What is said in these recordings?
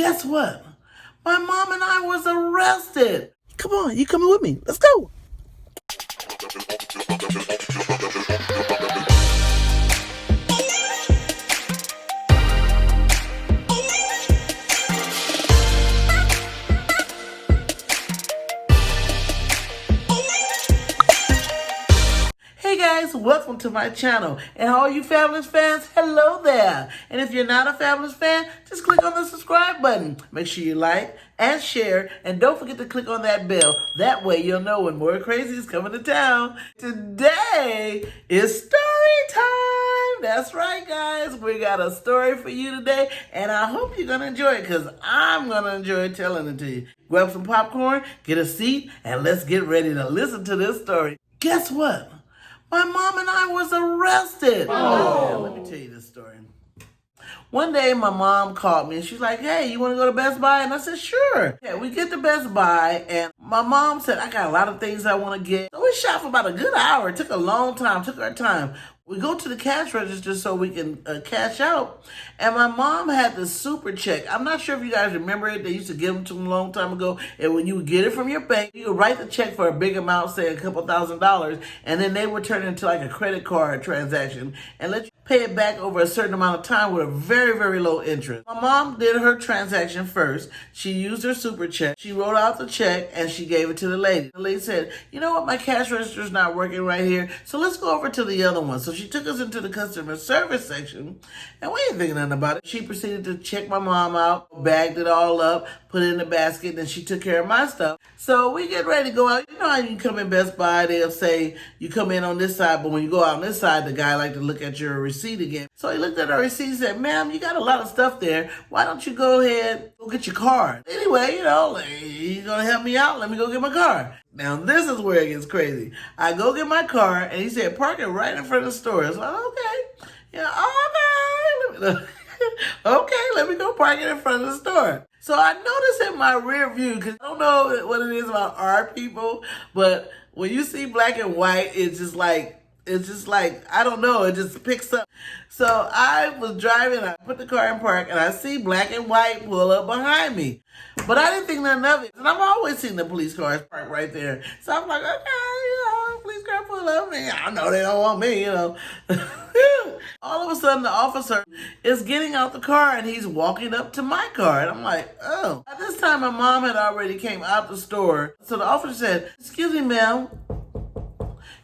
Guess what? My mom and I was arrested. Come on, you coming with me? Let's go. Hey guys, welcome to my channel. And all you Fabulous fans, hello there. And if you're not a Fabulous fan, just click on the subscribe button. Make sure you like and share. And don't forget to click on that bell. That way you'll know when more crazy is coming to town. Today is story time. That's right, guys. We got a story for you today. And I hope you're going to enjoy it because I'm going to enjoy telling it to you. Grab some popcorn, get a seat, and let's get ready to listen to this story. Guess what? My mom and I was arrested. Oh. Let me tell you this story. One day my mom called me and she's like, hey, you want to go to Best Buy? And I said, sure. Yeah, we get to Best Buy and my mom said, I got a lot of things I want to get. So we shop for about a good hour. It took a long time, took our time. We go to the cash register so we can cash out. And my mom had the super check. I'm not sure if you guys remember it. They used to give them to them a long time ago. And when you would get it from your bank, you would write the check for a big amount, say a couple $1,000s. And then they would turn it into like a credit card transaction and let you pay it back over a certain amount of time with a very, very low interest. My mom did her transaction first. She used her super check. She wrote out the check and she gave it to the lady. The lady said, you know what, my cash register is not working right here. So let's go over to the other one. So she took us into the customer service section and we ain't thinking nothing about it. She proceeded to check my mom out, bagged it all up, put it in the basket, and then she took care of my stuff. So we get ready to go out. You know how you come in Best Buy, they'll say you come in on this side, but when you go out on this side, the guy like to look at your receipt again. So he looked at our receipt and said, ma'am, you got a lot of stuff there. Why don't you go ahead, go get your card? Anyway, you know, he's going to help me out. Let me go get my car. Now, this is where it gets crazy. I go get my car, and he said, park it right in front of the store. So I'm like, okay. Yeah, okay. Okay, let me go park it in front of the store. So I noticed in my rear view, because I don't know what it is about our people, but when you see black and white, it's just like, I don't know, it just picks up. So I was driving, I put the car in park, and I see black and white pull up behind me. But I didn't think nothing of it. And I've always seen the police cars parked right there. So I'm like, okay, police car pull up. I know they don't want me, All of a sudden, the officer is getting out the car, and he's walking up to my car. And I'm like, oh. At this time, my mom had already came out the store. So the officer said, excuse me, ma'am.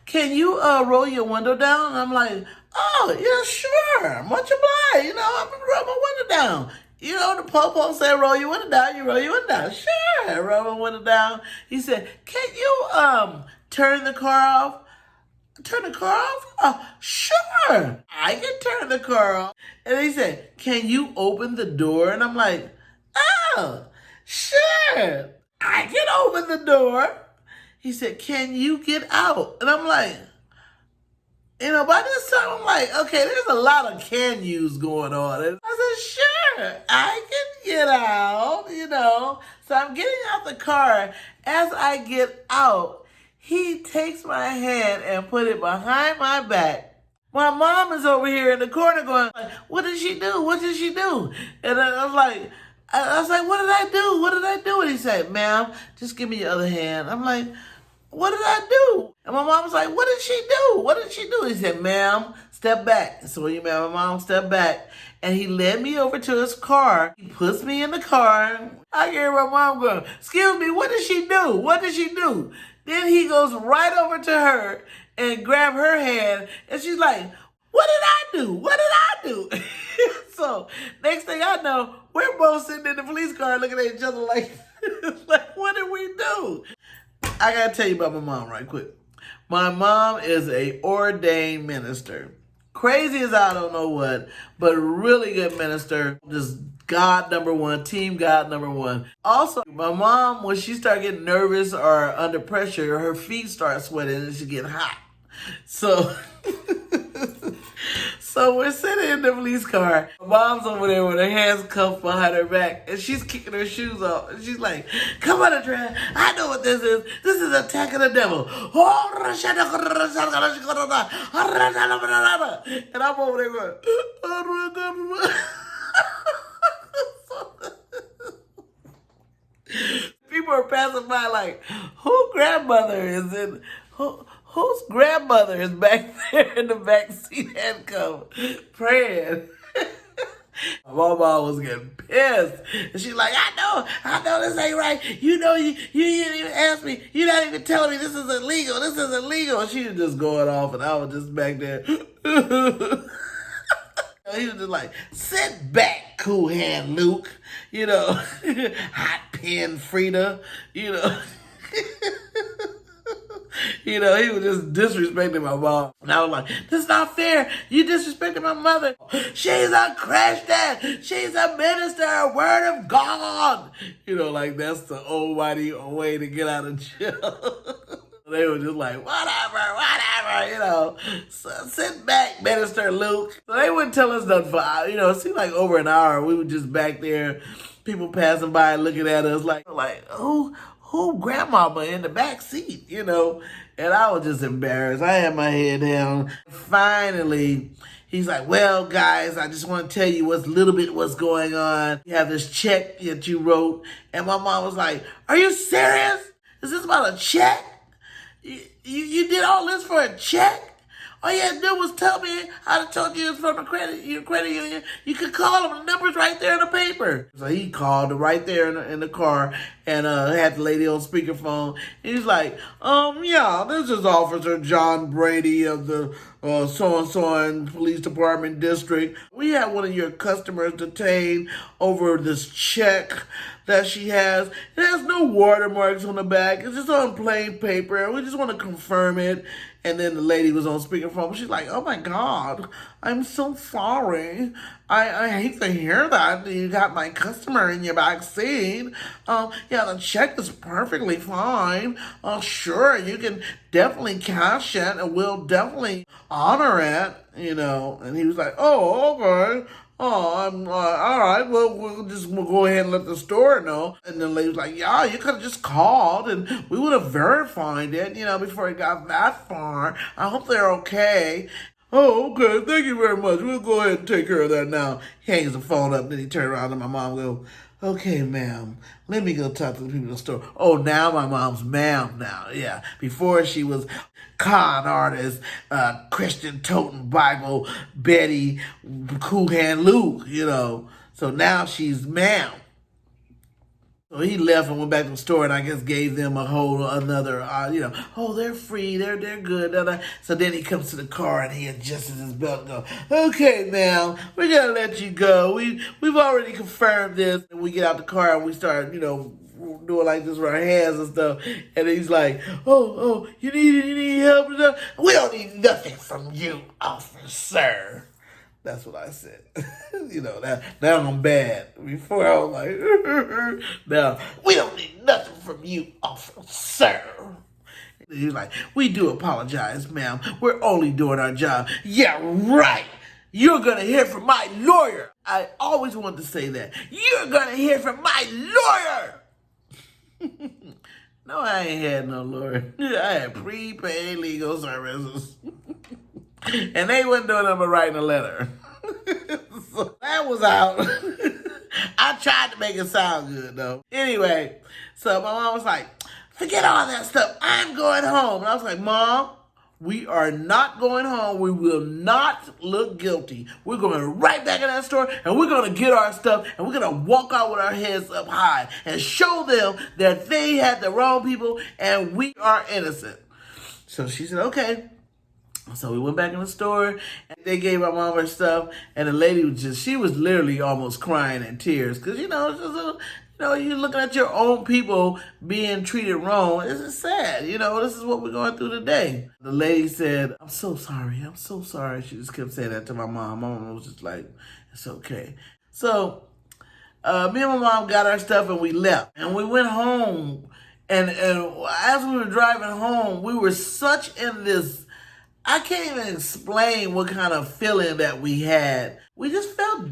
Can you roll your window down? And I'm like, oh, yeah, sure. Much obliged. I'm going to roll my window down. The po-po said, roll your window down. You roll your window down. Sure. I roll my window down. He said, can you turn the car off? Turn the car off? Oh, sure. I can turn the car off. And he said, can you open the door? And I'm like, oh, sure. I can open the door. He said, can you get out? And I'm like, by this time, I'm like, okay, there's a lot of can yous going on. And I said, sure, I can get out, So I'm getting out the car. As I get out, he takes my hand and put it behind my back. My mom is over here in the corner going, what did she do? What did she do? And I was like, what did I do? What did I do? And he said, ma'am, just give me your other hand. I'm like, what did I do? And my mom was like, what did she do? What did she do? He said, ma'am, step back. So my mom stepped back. And he led me over to his car. He puts me in the car. I hear my mom going, excuse me, what did she do? What did she do? Then he goes right over to her and grab her hand. And she's like, what did I do? What did I do? So next thing I know, we're both sitting in the police car looking at each other like, what did we do? I got to tell you about my mom right quick. My mom is a ordained minister. Crazy as I don't know what, but really good minister. Just God number one, team God number one. Also, my mom, when she started getting nervous or under pressure, her feet start sweating and she get hot. So we're sitting in the police car. Mom's over there with her hands cuffed behind her back, and she's kicking her shoes off. And she's like, come on, Andrea, I know what this is. This is Attack of the Devil. And I'm over there going, passing by like, who grandmother is in? Whose grandmother is back there in the back seat handcuffed, praying? My mom was getting pissed. And she's like, I know this ain't right. You know, you didn't even ask me. You're not even telling me this is illegal. This is illegal. And she was just going off, and I was just back there. He was just like, sit back, cool hand Luke. You know, hot pen Frida. You know. You know, he was just disrespecting my mom. And I was like, this is not fair. You disrespected my mother. She's a Christian. She's a minister, a word of God. You know, like that's the almighty way to get out of jail. They were just like, whatever, you know. So sit back, Minister Luke. So they wouldn't tell us nothing for, you know, it seemed like over an hour. We were just back there, people passing by looking at us like, who grandmama in the back seat, you know? And I was just embarrassed. I had my head down. Finally, he's like, well, guys, I just want to tell you what's going on. You have this check that you wrote. And my mom was like, are you serious? Is this about a check? You did all this for a check? All you had to do was tell me. I'd have told you it was from your credit union. You could call them. The number's right there in the paper. So he called right there in the car and had the lady on speakerphone. He's like, yeah, this is Officer John Brady of the so-and-so police department district. We have one of your customers detained over this check that she has. It has no watermarks on the back. It's just on plain paper. And we just want to confirm it. And then the lady was on speakerphone. She's like, oh my God, I'm so sorry. I hate to hear that. You got my customer in your back seat. Yeah, the check is perfectly fine. Sure, you can definitely cash it and we'll definitely honor it, you know. And he was like, oh, okay. Oh, I'm all right. Well, we'll go ahead and let the store know. And the lady was like, yeah, you could have just called and we would have verified it, you know, before it got that far. I hope they're okay. Oh, okay. Thank you very much. We'll go ahead and take care of that now. He hangs the phone up. Then he turned around and my mom goes, okay, ma'am, let me go talk to the people in the store. Oh, now my mom's ma'am now. Yeah. Before she was con artist, Christian toting Bible, Betty, cool hand Luke, you know. So now she's ma'am. So he left and went back to the store and I guess gave them a whole another, you know, oh, they're free, they're good. So then he comes to the car and he adjusts his belt and goes, okay, ma'am, we're going to let you go. We've already confirmed this. And we get out the car and we start, you know, doing like this with our hands and stuff. And he's like, oh, you need help? We don't need nothing from you, officer. That's what I said. You know, now I'm bad. Before I was like, now, we don't need nothing from you, officer. He's like, we do apologize, ma'am. We're only doing our job. Yeah, right. You're going to hear from my lawyer. I always wanted to say that. You're going to hear from my lawyer. No, I ain't had no lawyer. I had prepaid legal services. And they wasn't doing nothing but writing a letter. So that was out. I tried to make it sound good, though. Anyway, so my mom was like, forget all that stuff. I'm going home. And I was like, Mom, we are not going home. We will not look guilty. We're going right back in that store, and we're going to get our stuff, and we're going to walk out with our heads up high and show them that they had the wrong people, and we are innocent. So she said, okay. So we went back in the store and they gave my mom her stuff and the lady she was literally almost crying in tears because, you know, it's just you're looking at your own people being treated wrong. It's sad. You know, this is what we're going through today. The lady said, I'm so sorry. I'm so sorry. She just kept saying that to my mom. My mom was just like, it's okay. So me and my mom got our stuff and we left and we went home. And as we were driving home, we were such in this, I can't even explain what kind of feeling that we had. We just felt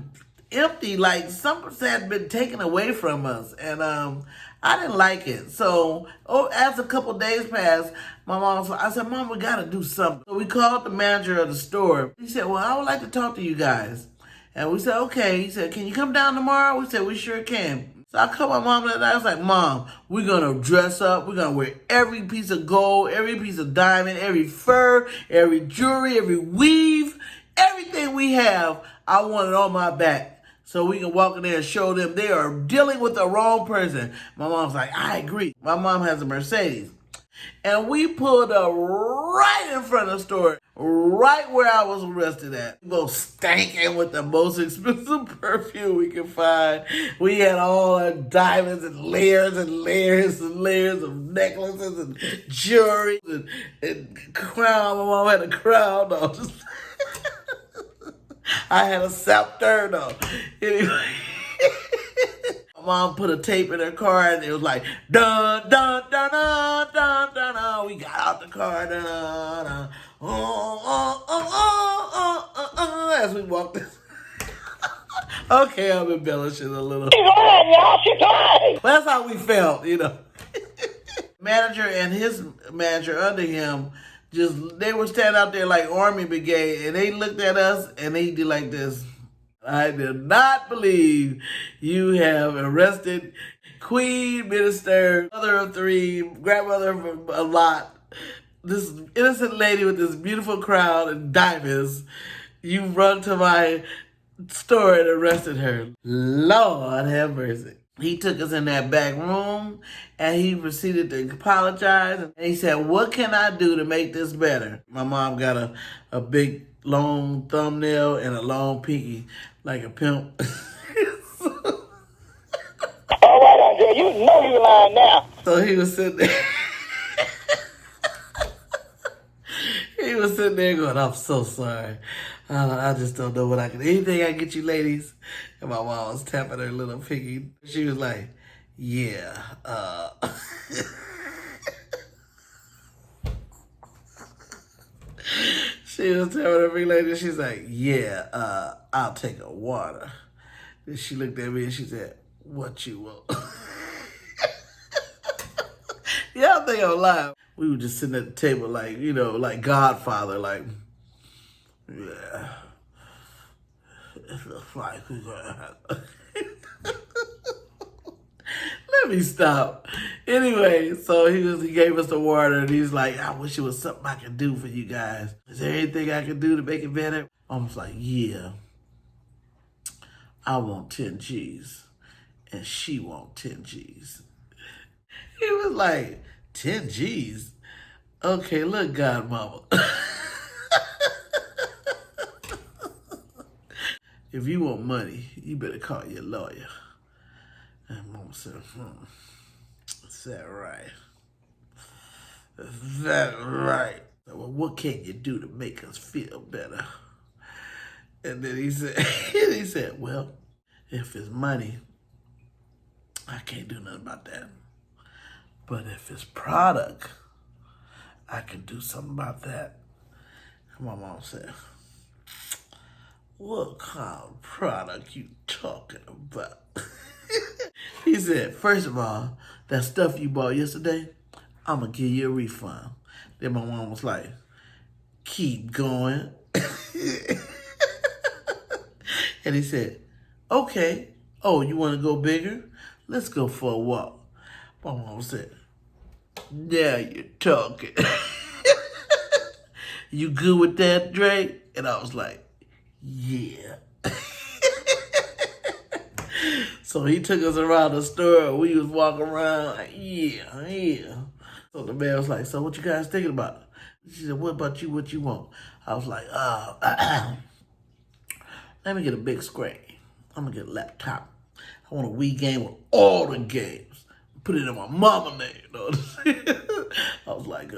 empty, like something had been taken away from us. And I didn't like it. So as a couple of days passed, I said, Mom, we got to do something. So we called the manager of the store. He said, well, I would like to talk to you guys. And we said, okay. He said, can you come down tomorrow? We said, we sure can. So I called my mom that night. I was like, Mom, we're going to dress up. We're going to wear every piece of gold, every piece of diamond, every fur, every jewelry, every weave, everything we have. I want it on my back so we can walk in there and show them they are dealing with the wrong person. My mom's like, I agree. My mom has a Mercedes. And we pulled up right in front of the store, right where I was arrested at. We both stanking with the most expensive perfume we could find. We had all our diamonds and layers and layers and layers of necklaces and jewelry and crown. My mom had a crown though. I had a scepter though. Anyway. Mom put a tape in her car and it was like dun dun dun dun dun dun dun. We got out the car dun dun as we walked. Okay, I'm embellishing a little. She's lying, y'all. She's lying. That's how we felt, you know. Manager and his manager under him they were standing out there like Army Brigade, and they looked at us and they did like this. I did not believe you have arrested Queen, Minister, mother of three, grandmother of a lot, this innocent lady with this beautiful crown and diamonds. You run to my store and arrested her. Lord have mercy. He took us in that back room and he proceeded to apologize. And he said, what can I do to make this better? My mom got a big, long thumbnail and a long pinky like a pimp. All right, Andre, you know you're lying now. So he was sitting there. He was sitting there going, I'm so sorry. I just don't know what I can do. Anything I get you ladies? And my mom was tapping her little piggy. She was like, yeah. She was tapping her big lady. She's like, yeah, I'll take a water. Then she looked at me and she said, what you want? Yeah, I think I'm lying. We were just sitting at the table like, you know, like Godfather, like, yeah. It looks like we're gonna have Let me stop. Anyway, so he gave us the water and he's like, I wish it was something I could do for you guys. Is there anything I can do to make it better? I was like, yeah. I want 10 G's and she want 10 G's. He was like, 10 G's? Okay, look, godmama. If you want money, you better call your lawyer. And Mom said, is that right? Is that right? Well, what can you do to make us feel better? And then he said, well, if it's money, I can't do nothing about that. But if it's product, I can do something about that. And my mom said, what kind of product you talking about? He said, first of all, that stuff you bought yesterday, I'm going to give you a refund. Then my mom was like, keep going. And he said, okay. Oh, you want to go bigger? Let's go for a walk. My mom said, now you're talking. You good with that, Drake? And I was like, yeah. So he took us around the store. We was walking around like, yeah. So the man was like, so what you guys thinking about? She said, what about you? What you want? I was like, let me get a big screen. I'm going to get a laptop. I want a Wii game with all the games. Put it in my mama name. You know? I was like,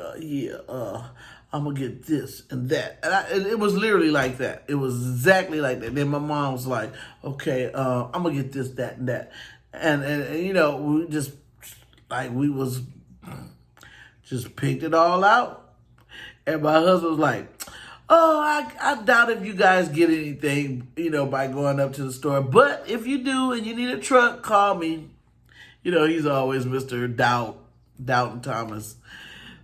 I'm going to get this and that. And it was literally like that. It was exactly like that. Then my mom was like, okay, I'm going to get this, that, and that. And you know, we just, like, we was just picked it all out. And my husband was like, oh, I doubt if you guys get anything, you know, by going up to the store. But if you do and you need a truck, call me. You know, he's always Mr. Doubting Thomas.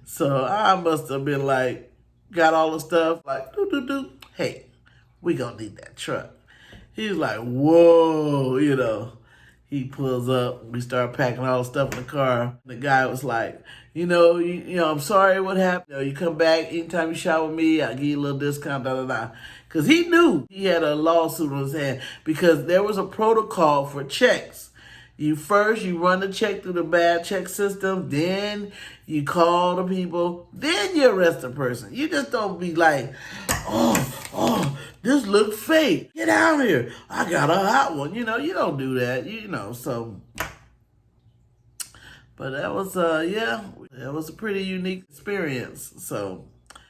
So I must have been like, got all the stuff, like, hey, we gonna need that truck. He was like, whoa, you know. He pulls up. We start packing all the stuff in the car. The guy was like, I'm sorry what happened. You come back anytime you shop with me, I'll give you a little discount, da da da. Because he knew he had a lawsuit on his hand because there was a protocol for checks. You run the check through the bad check system, then you call the people, then you arrest the person. You just don't be like, oh, this looks fake. Get out of here. I got a hot one. You don't do that, so. But that was, that was a pretty unique experience. So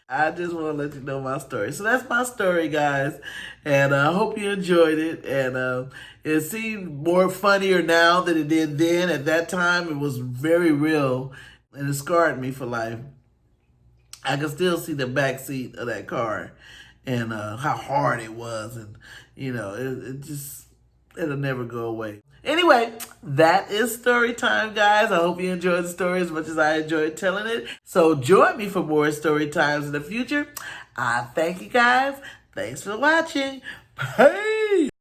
I just want to let you know my story. So that's my story, guys. And I hope you enjoyed it. And it seemed more funnier now than it did then. At that time, it was very real. And it scarred me for life. I can still see the back seat of that car and how hard it was. And, it'll never go away. Anyway, that is story time, guys. I hope you enjoyed the story as much as I enjoyed telling it. So join me for more story times in the future. I thank you, guys. Thanks for watching. Peace.